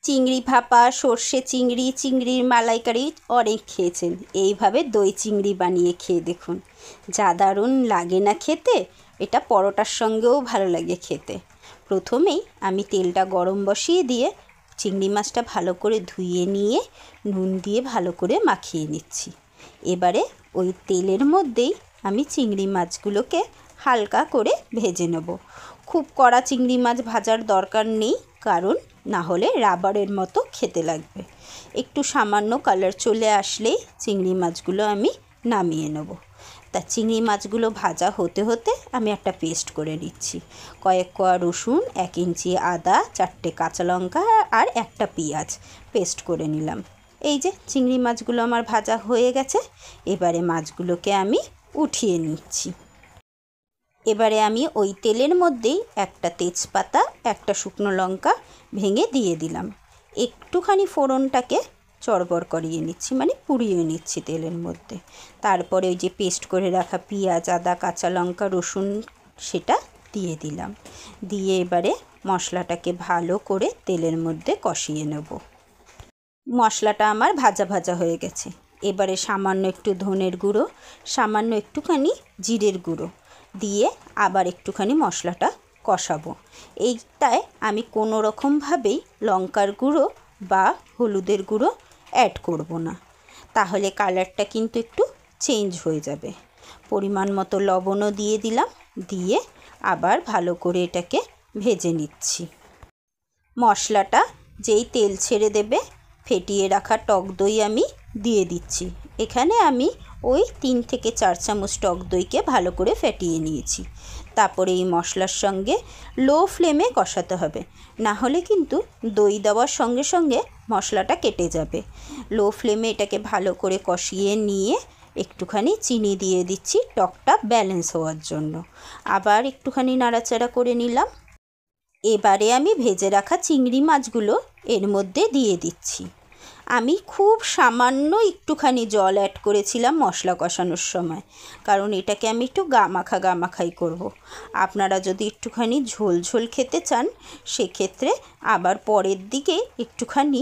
চিংড়ি ভাপা, সর্ষে চিংড়ি, চিংড়ির মালাইকারি অনেক খেয়েছেন। এইভাবে দই চিংড়ি বানিয়ে খেয়ে দেখুন, যা দারুণ লাগে না খেতে। এটা পরোটার সঙ্গেও ভালো লাগে খেতে। প্রথমেই আমি তেলটা গরম বসিয়ে দিয়ে চিংড়ি মাছটা ভালো করে ধুয়ে নিয়ে নুন দিয়ে ভালো করে মাখিয়ে নিচ্ছি। এবারে ওই তেলের মধ্যেই আমি চিংড়ি মাছগুলোকে হালকা করে ভেজে নেব। খুব কড়া চিংড়ি মাছ ভাজার দরকার নেই, কারণ না হলে রাবারের মতো খেতে লাগবে। একটু সামান্য কালার চলে আসলেই চিংড়ি মাছগুলো আমি নামিয়ে নেব। তা চিংড়ি মাছগুলো ভাজা হতে হতে আমি একটা পেস্ট করে নিচ্ছি। কয়েক কোয়া রসুন, 1 ইঞ্চি আদা, 4টে কাঁচা লঙ্কা আর একটা পেঁয়াজ পেস্ট করে নিলাম। এই যে চিংড়ি মাছগুলো আমার ভাজা হয়ে গেছে। এবারে মাছগুলোকে আমি উঠিয়ে নিচ্ছি। এবারে আমি ওই তেলের মধ্যেই একটা তেজপাতা, একটা শুকনো লঙ্কা ভেঙে দিয়ে দিলাম। একটুখানি ফোড়নটাকে চড়বড় করিয়ে নিচ্ছি, মানে পুড়িয়ে নিচ্ছি তেলের মধ্যে। তারপরে ওই যে পেস্ট করে রাখা পেঁয়াজ, আদা, কাঁচা লঙ্কা, রসুন সেটা দিয়ে দিলাম। দিয়ে এবারে মশলাটাকে ভালো করে তেলের মধ্যে কষিয়ে নেব। মশলাটা আমার ভাজা ভাজা হয়ে গেছে। এবারে সামান্য একটু ধনের গুঁড়ো, সামান্য একটুখানি জিরের গুঁড়ো দিয়ে আবার একটুখানি মশলাটা কষাবো। এইটায় আমি কোনো রকমভাবেই লঙ্কার গুঁড়ো বা হলুদের গুঁড়ো অ্যাড করব না, তাহলে কালারটা কিন্তু একটু চেঞ্জ হয়ে যাবে। পরিমাণ মতো লবণও দিয়ে দিলাম, দিয়ে আবার ভালো করে এটাকে ভেজে নিচ্ছি। মশলাটা যেই তেল ছেড়ে দেবে, ফেটিয়ে রাখা টক দই আমি দিয়ে দিচ্ছি। এখানে আমি ওই 3 থেকে 4 চামচ টক দইকে ভালো করে ফেটিয়ে নিয়েছি। তারপরে এই মশলার সঙ্গে লো ফ্লেমে কষাতে হবে, না হলে কিন্তু দই দেওয়ার সঙ্গে সঙ্গে মশলাটা কেটে যাবে। লো ফ্লেমে এটাকে ভালো করে কষিয়ে নিয়ে একটুখানি চিনি দিয়ে দিচ্ছি টকটা ব্যালেন্স হওয়ার জন্য। আবার একটুখানি নাড়াচাড়া করে নিলাম। এবারে আমি ভেজে রাখা চিংড়ি মাছগুলো এর মধ্যে দিয়ে দিচ্ছি। আমি খুব সামান্য একটুখানি জল অ্যাড করেছিলাম মশলা কষানোর সময়, কারণ এটাকে আমি একটু গামাখাই করব। আপনারা যদি একটুখানি ঝোল ঝোল খেতে চান, সেক্ষেত্রে আবার পরের দিকে একটুখানি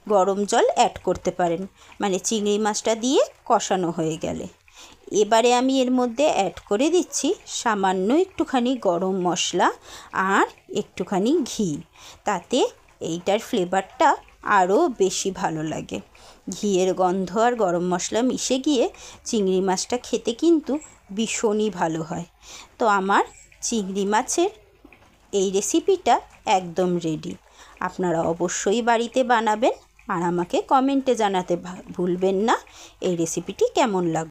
গরম জল অ্যাড করতে পারেন, মানে চিংড়ি মাছটা দিয়ে কষানো হয়ে গেলে। এবারে আমি এর মধ্যে অ্যাড করে দিচ্ছি সামান্য একটুখানি গরম মশলা আর একটুখানি ঘি, তাতে এইটার ফ্লেভারটা আরও বেশি ভালো লাগে। ঘিয়ের গন্ধ আর গরম মশলা মিশে গিয়ে চিংড়ি মাছটা খেতে কিন্তু ভীষণই ভালো হয়। তো আমার চিংড়ি মাছের এই রেসিপিটা একদম রেডি। আপনারা অবশ্যই বাড়িতে বানাবেন আর আমাকে কমেন্টে জানাতে ভুলবেন না এই রেসিপিটি কেমন লাগবে।